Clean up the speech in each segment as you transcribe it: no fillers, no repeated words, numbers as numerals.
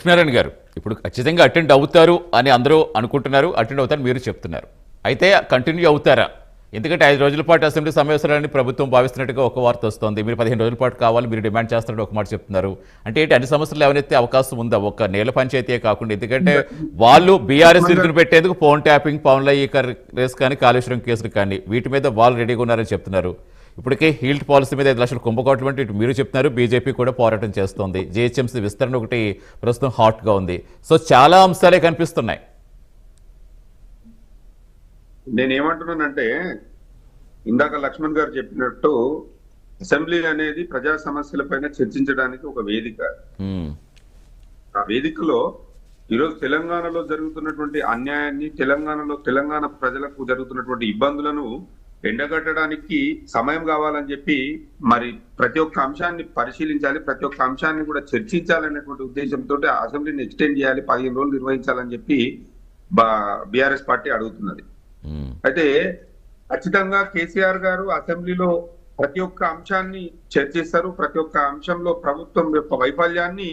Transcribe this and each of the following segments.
లక్ష్మీనారాయణ గారు ఇప్పుడు ఖచ్చితంగా అటెండ్ అవుతారు అని అందరూ అనుకుంటున్నారు, అటెండ్ అవుతారు మీరు చెప్తున్నారు. అయితే కంటిన్యూ అవుతారా? ఎందుకంటే 5 రోజుల పాటు అసెంబ్లీ సమావేశాలని ప్రభుత్వం భావిస్తున్నట్టుగా ఒక వార్త వస్తోంది. మీరు 15 రోజుల పాటు కావాలి, మీరు డిమాండ్ చేస్తున్నట్టు ఒక మాట చెప్తున్నారు. అంటే ఏంటి, అన్ని సమస్యలు ఏమైతే అవకాశం ఉందా? ఒక నేల పంచాయతీయే కాకుండా, ఎందుకంటే వాళ్ళు బీఆర్ఎస్ ఇరుకుని పెట్టేందుకు ఫోన్ ట్యాపింగ్, పవన్ల ఈ రేస్ కానీ, కాళేశ్వరం కేసులు కానీ వీటి మీద వాళ్ళు రెడీగా ఉన్నారని చెప్తున్నారు. ఇప్పటికే హీల్డ్ పాలసీ మీద 5 లక్షల కుంభకోట్ల వంటి ఇటు మీరు చెప్తున్నారు, బీజేపీ కూడా పోరాటం చేస్తోంది. జీహెచ్ఎంసీ విస్తరణ ఒకటి ప్రస్తుతం హాట్గా ఉంది. సో చాలా అంశాలే కనిపిస్తున్నాయి. నేనేమంటున్నానంటే ఇందాక లక్ష్మణ్ గారు చెప్పినట్టు అసెంబ్లీ అనేది ప్రజా సమస్యలపైన చర్చించడానికి ఒక వేదిక. ఆ వేదికలో ఈరోజు తెలంగాణలో జరుగుతున్నటువంటి అన్యాయాన్ని, తెలంగాణ ప్రజలకు జరుగుతున్నటువంటి ఇబ్బందులను ఎండగట్టడానికి సమయం కావాలని చెప్పి మరి ప్రతి ఒక్క అంశాన్ని పరిశీలించాలి, ప్రతి ఒక్క అంశాన్ని కూడా చర్చించాలనేటువంటి ఉద్దేశంతో అసెంబ్లీని ఎక్స్టెండ్ చేయాలి, 15 రోజులు నిర్వహించాలని చెప్పి బీఆర్ఎస్ పార్టీ అడుగుతున్నది. అయితే ఖచ్చితంగా కేసీఆర్ గారు అసెంబ్లీలో ప్రతి ఒక్క అంశాన్ని చర్చిస్తారు, ప్రతి ఒక్క అంశంలో ప్రభుత్వం యొక్క వైఫల్యాన్ని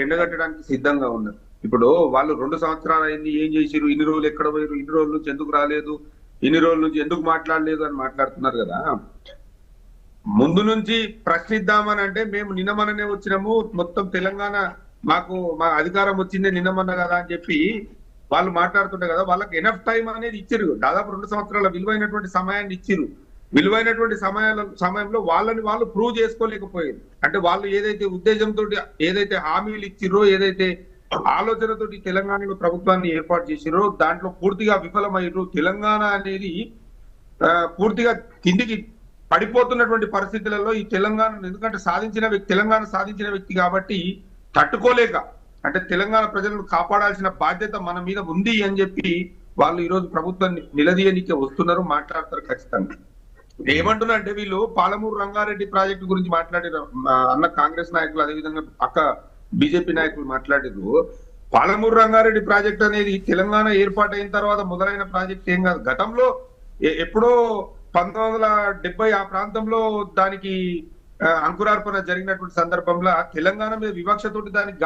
ఎండగట్టడానికి సిద్ధంగా ఉన్నారు. ఇప్పుడు వాళ్ళు 2 సంవత్సరాలు అయింది, ఏం చేసిరు, ఇన్ని రోజులు ఎక్కడ పోయారు, ఇన్ని రోజుల నుంచి ఎందుకు రాలేదు, ఇన్ని రోజుల నుంచి ఎందుకు మాట్లాడలేదు అని మాట్లాడుతున్నారు కదా. ముందు నుంచి ప్రశ్నిద్దామని అంటే మేము నిన్నమననే వచ్చినాము, మొత్తం తెలంగాణ మా అధికారం వచ్చిందే నిన్నమన్న కదా అని చెప్పి వాళ్ళు మాట్లాడుతుంటే కదా, వాళ్ళకి ఎనఫ్ టైం అనేది ఇచ్చిరు. దాదాపు 2 సంవత్సరాల విలువైనటువంటి సమయాన్ని ఇచ్చిరు. విలువైనటువంటి సమయంలో వాళ్ళని వాళ్ళు ప్రూవ్ చేసుకోలేకపోయారు. అంటే వాళ్ళు ఏదైతే ఉద్దేశంతో ఏదైతే హామీలు ఇచ్చిరో, ఏదైతే ఆలోచనతోటి తెలంగాణలో ప్రభుత్వాన్ని ఏర్పాటు చేసిరో దాంట్లో పూర్తిగా విఫలమయ్యారు. తెలంగాణ అనేది పూర్తిగా కిందికి పడిపోతున్నటువంటి పరిస్థితులలో ఈ తెలంగాణ, ఎందుకంటే తెలంగాణ సాధించిన వ్యక్తి కాబట్టి తట్టుకోలేక, అంటే తెలంగాణ ప్రజలను కాపాడాల్సిన బాధ్యత మన మీద ఉంది అని చెప్పి వాళ్ళు ఈరోజు ప్రభుత్వాన్ని నిలదీయనికే వస్తున్నారు, మాట్లాడతారు ఖచ్చితంగా. ఏమంటున్నా అంటే వీళ్ళు పాలమూరు రంగారెడ్డి ప్రాజెక్టు గురించి మాట్లాడిన అన్న కాంగ్రెస్ నాయకులు, అదేవిధంగా పక్క బీజేపీ నాయకులు మాట్లాడారు. పాలమూరు రంగారెడ్డి ప్రాజెక్ట్ అనేది తెలంగాణ ఏర్పాటైన తర్వాత మొదలైన ప్రాజెక్ట్ ఏం కాదు. గతంలో ఎప్పుడో 1970 ఆ ప్రాంతంలో దానికి అంకురార్పణ జరిగినటువంటి సందర్భంలో తెలంగాణ మీద వివక్షతోటి దానికి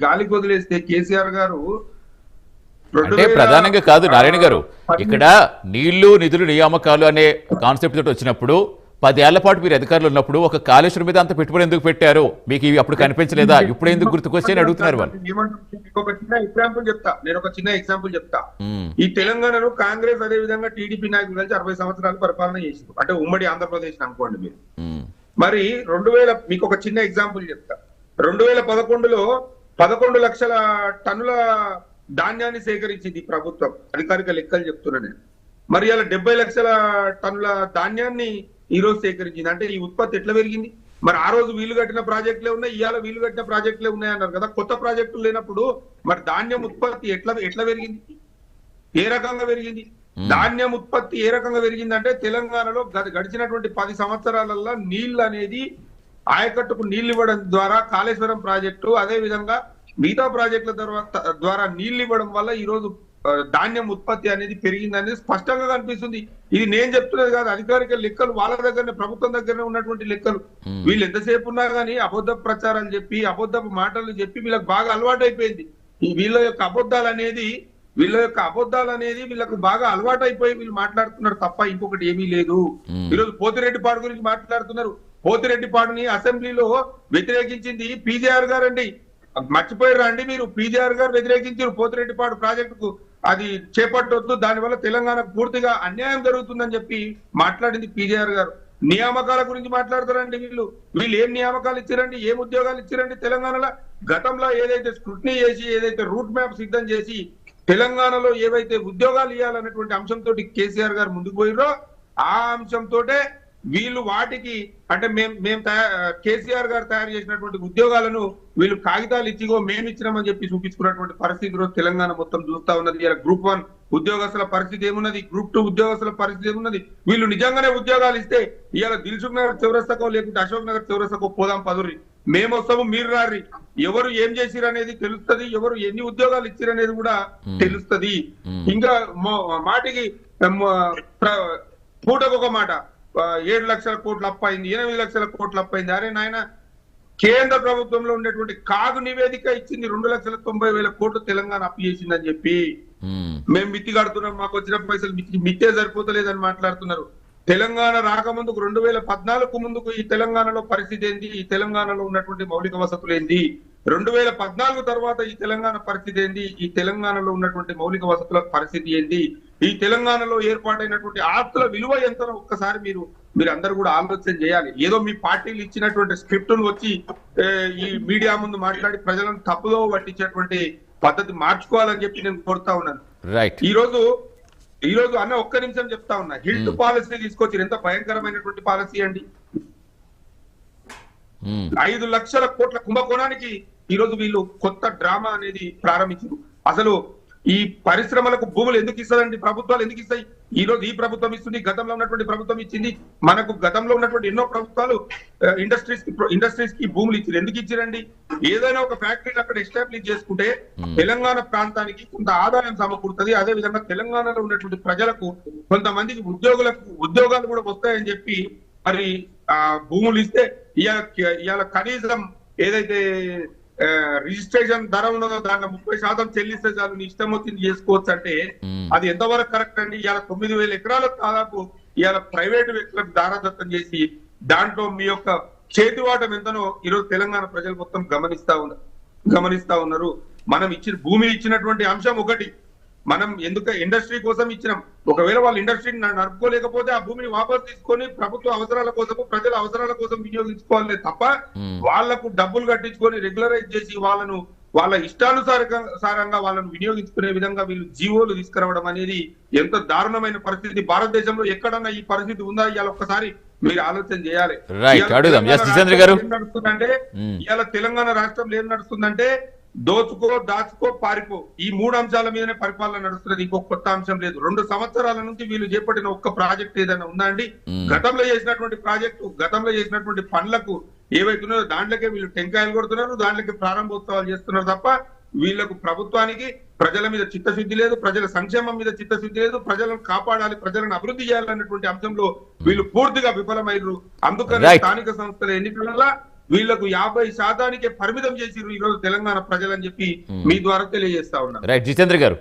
గాలి కొదిలేస్తే కేసీఆర్ గారు అంటే ప్రధానంగా కాదు నారాయణ గారు, ఇక్కడ నీళ్లు నిధులు నియామకాలు అనే కాన్సెప్ట్ తోటి వచ్చినప్పుడు 10 ఏళ్ల పాటు మీరు అధికారులు ఉన్నప్పుడు ఒక కాళేశ్వరం మీద అంత పెట్టుబడి ఎందుకు పెట్టారు, మీకు ఇవి అప్పుడు కనిపించలేదా, ఇప్పుడు ఎందుకు గుర్తుకొచ్చాయని అడుగుతున్నారు వాళ్ళు. నేను ఒక చిన్న ఎగ్జాంపుల్ చెప్తా. ఈ తెలంగాణలో కాంగ్రెస్ అదే విధంగా టీడీపీ నాయకులు కలిసి 60 సంవత్సరాలు పరిపాలన చేసింది, అంటే ఉమ్మడి ఆంధ్రప్రదేశ్ అనుకోండి మీరు. మరి 2000 మీకు ఒక చిన్న ఎగ్జాంపుల్ చెప్తా. 2011లో 11 లక్షల టన్నుల ధాన్యాన్ని సేకరించింది ప్రభుత్వం, అధికారిక లెక్కలు చెప్తున్నా నేను. మరి అలా 70 లక్షల టన్నుల ధాన్యాన్ని ఈ రోజు సేకరించింది. అంటే ఈ ఉత్పత్తి ఎట్లా పెరిగింది? మరి ఆ రోజు వీలు కట్టిన ప్రాజెక్టులే ఉన్నాయి, ఇవాళ వీలు కట్టిన ప్రాజెక్టులే ఉన్నాయి అన్నారు కదా. కొత్త ప్రాజెక్టులు లేనప్పుడు మరి ధాన్యం ఉత్పత్తి ఎట్లా పెరిగింది, ఏ రకంగా పెరిగింది? ధాన్యం ఉత్పత్తి ఏ రకంగా పెరిగింది అంటే తెలంగాణలో గడిచినటువంటి 10 సంవత్సరాలలో నీళ్లు అనేది ఆయకట్టుకు నీళ్లు ఇవ్వడం ద్వారా, కాళేశ్వరం ప్రాజెక్టు అదే విధంగా మిగతా ప్రాజెక్టుల ద్వారా నీళ్లు ఇవ్వడం వల్ల ఈ రోజు ధాన్యం ఉత్పత్తి అనేది పెరిగింది అనేది స్పష్టంగా కనిపిస్తుంది. ఇది నేను చెప్తున్నది కాదు, అధికారిక లెక్కలు వాళ్ళ దగ్గరనే, ప్రభుత్వం దగ్గరనే ఉన్నటువంటి లెక్కలు. వీళ్ళు ఎంతసేపు ఉన్నా కానీ అబద్ధ ప్రచారాలు చెప్పి, అబద్ధపు మాటలు చెప్పి వీళ్ళకి బాగా అలవాటు అయిపోయింది. వీళ్ళ యొక్క అబద్ధాలు అనేది వీళ్ళకు బాగా అలవాటు అయిపోయి వీళ్ళు మాట్లాడుతున్నారు తప్ప ఇంకొకటి ఏమీ లేదు. ఈరోజు పోతిరెడ్డిపాడు గురించి మాట్లాడుతున్నారు. పోతిరెడ్డిపాడుని అసెంబ్లీలో వ్యతిరేకించింది పీజేఆర్ గారు అండి. మర్చిపోయారా అండి మీరు? పీజేఆర్ గారు వ్యతిరేకించారు పోతిరెడ్డిపాడు ప్రాజెక్టుకు, అది చేపట్టొద్దు, దానివల్ల తెలంగాణకు పూర్తిగా అన్యాయం జరుగుతుందని చెప్పి మాట్లాడింది పీజేఆర్ గారు. నియామకాల గురించి మాట్లాడతారండి వీళ్ళు ఏం నియామకాలు ఇచ్చారండి, ఏం ఉద్యోగాలు ఇచ్చారండి తెలంగాణలో? గతంలో ఏదైతే స్క్రూటినీ చేసి, ఏదైతే రూట్ మ్యాప్ సిద్ధం చేసి తెలంగాణలో ఏవైతే ఉద్యోగాలు ఇవ్వాలనేటువంటి అంశంతో కేసీఆర్ గారు ముందుకు పోయిరో ఆ అంశంతో వీళ్ళు వాటికి, అంటే మేము కేసీఆర్ గారు తయారు చేసినటువంటి ఉద్యోగాలను వీళ్ళు కాగితాలు ఇచ్చిగో మేము ఇచ్చినామని చెప్పి చూపించుకున్నటువంటి పరిస్థితి రోజు తెలంగాణ మొత్తం చూస్తా ఉన్నది. ఇలా గ్రూప్ 1 ఉద్యోగస్తుల పరిస్థితి ఏమున్నది, గ్రూప్ 2 ఉద్యోగస్తుల పరిస్థితి ఏమున్నది? వీళ్ళు నిజంగానే ఉద్యోగాలు ఇస్తే ఇవాళ దిల్సుఖ్ నగర్ చౌరస్తాకో లేకుంటే అశోక్ నగర్ చౌరస్తాకో పోదాం పదుర్రి, మేము వస్తాము మీరు రారి, ఎవరు ఏం చేసిరు అనేది తెలుస్తుంది, ఎవరు ఎన్ని ఉద్యోగాలు ఇచ్చిరు అనేది కూడా తెలుస్తుంది. ఇంకా మాటికి పూటకు ఒక మాట, 7 లక్షల కోట్లు అప్పయింది, 8 లక్షల కోట్లు అప్పయింది. అరే నాయన కేంద్ర ప్రభుత్వంలో ఉండేటువంటి కాగు నివేదిక ఇచ్చింది 2,90,000 కోట్లు తెలంగాణ అప్పు చేసిందని చెప్పి. మేము మిత్తి కడుతున్నాం, మాకు వచ్చిన పైసలు మిత్తే సరిపోతలేదని మాట్లాడుతున్నారు. తెలంగాణ రాకముందుకు 2014 ముందుకు ఈ తెలంగాణలో పరిస్థితి ఏంది, ఈ తెలంగాణలో ఉన్నటువంటి మౌలిక వసతులు ఏంది, 2014 తర్వాత ఈ తెలంగాణ పరిస్థితి ఏంది, ఈ తెలంగాణలో ఉన్నటువంటి మౌలిక వసతుల పరిస్థితి ఏంది, ఈ తెలంగాణలో ఏర్పాటైనటువంటి ఆస్తుల విలువ ఎంత ఒక్కసారి మీరు అందరూ కూడా ఆలోచన చేయాలి. ఏదో మీ పార్టీలు ఇచ్చినటువంటి స్క్రిప్ట్ వచ్చి ఈ మీడియా ముందు మాట్లాడి ప్రజలను తప్పుదో పట్టించేటువంటి పద్ధతి మార్చుకోవాలని చెప్పి నేను కోరుతా ఉన్నాను. ఈ రోజు అన్న ఒక్క నిమిషం చెప్తా ఉన్నా, హిల్ట్ పాలసీ తీసుకొచ్చి ఎంత భయంకరమైనటువంటి పాలసీ అండి. 5 లక్షల కోట్ల కుంభకోణానికి ఈ రోజు వీళ్ళు కొత్త డ్రామా అనేది ప్రారంభించారు. అసలు ఈ పరిశ్రమలకు భూములు ఎందుకు ఇస్తారండి, ప్రభుత్వాలు ఎందుకు ఇస్తాయి? ఈ రోజు ఈ ప్రభుత్వం ఇస్తుంది, గతంలో ఉన్నటువంటి ప్రభుత్వం ఇచ్చింది. మనకు గతంలో ఉన్నటువంటి ఎన్నో ప్రభుత్వాలు ఇండస్ట్రీస్ కి భూములు ఇచ్చారు. ఎందుకు ఇచ్చారండి? ఏదైనా ఒక ఫ్యాక్టరీని అక్కడ ఎస్టాబ్లిష్ చేసుకుంటే తెలంగాణ ప్రాంతానికి కొంత ఆదాయం సమకూరుతుంది. అదే విధంగా తెలంగాణలో ఉన్నటువంటి ప్రజలకు కొంతమందికి ఉద్యోగాలు కూడా వస్తాయని చెప్పి మరి ఆ భూములు ఇస్తే ఇవాళ కనీసం ఏదైతే రిజిస్ట్రేషన్ ధర ఉన్నదో దాంట్లో 30% చెల్లిస్తే చాలు నీ ఇష్టం వచ్చింది చేసుకోవచ్చు అంటే అది ఎంతవరకు కరెక్ట్ అండి? ఇవాళ 9,000 ఎకరాలకు దాదాపు ఇవాళ ప్రైవేటు వ్యక్తులకు దారాదత్తం చేసి దాంట్లో మీ యొక్క చేతివాటం ఎంతనో ఈరోజు తెలంగాణ ప్రజలు మొత్తం గమనిస్తా ఉన్నారు. మనం భూమి ఇచ్చినటువంటి అంశం ఒకటి, మనం ఎందుకు ఇండస్ట్రీ కోసం ఇచ్చినాం. ఒకవేళ వాళ్ళు ఇండస్ట్రీని నడుపుకోలేకపోతే ఆ భూమిని వాపసు తీసుకొని ప్రభుత్వ అవసరాల కోసము ప్రజల అవసరాల కోసం వినియోగించుకోవాలి తప్ప వాళ్లకు డబ్బులు కట్టించుకొని రెగ్యులరైజ్ చేసి వాళ్ళ ఇష్టానుసారంగా వాళ్ళను వినియోగించుకునే విధంగా వీళ్ళు జీవోలు తీసుకురావడం అనేది ఎంత దారుణమైన పరిస్థితి. భారతదేశంలో ఎక్కడన్నా ఈ పరిస్థితి ఉందా? ఇవాళ ఒక్కసారి మీరు ఆలోచన చేయాలి. నడుస్తుందంటే ఇవాళ తెలంగాణ రాష్ట్రంలో ఏం నడుస్తుందంటే దోచుకో, దాచుకో, పారిపో, ఈ 3 అంశాల మీదనే పరిపాలన నడుస్తున్నది. ఇంకొక కొత్త అంశం లేదు. 2 సంవత్సరాల నుంచి వీళ్ళు చేపట్టిన ఒక్క ప్రాజెక్ట్ ఏదైనా ఉందా అండి? గతంలో చేసినటువంటి పనులకు ఏవైతున్నాయో దాంట్లోకే వీళ్ళు టెంకాయలు కొడుతున్నారు, దాంట్లోకి ప్రారంభోత్సవాలు చేస్తున్నారు తప్ప వీళ్లకు ప్రభుత్వానికి ప్రజల మీద చిత్తశుద్ధి లేదు, ప్రజల సంక్షేమం మీద చిత్తశుద్ధి లేదు, ప్రజలను కాపాడాలి, ప్రజలను అభివృద్ధి చేయాలన్నటువంటి అంశంలో వీళ్ళు పూర్తిగా విఫలమైనరు. అందుకని స్థానిక సంస్థల ఎన్నికల వీళ్లకు 50% పరిమితం చేసిరు ఈ రోజు తెలంగాణ ప్రజలని చెప్పి మీ ద్వారా తెలియజేస్తా ఉన్నారు. జితేంద్ర గారు,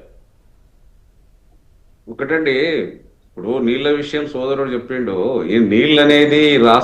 ఒకటండి, ఇప్పుడు నీళ్ల విషయం సోదరుడు చెప్పిండు. ఈ నీళ్ళు అనేది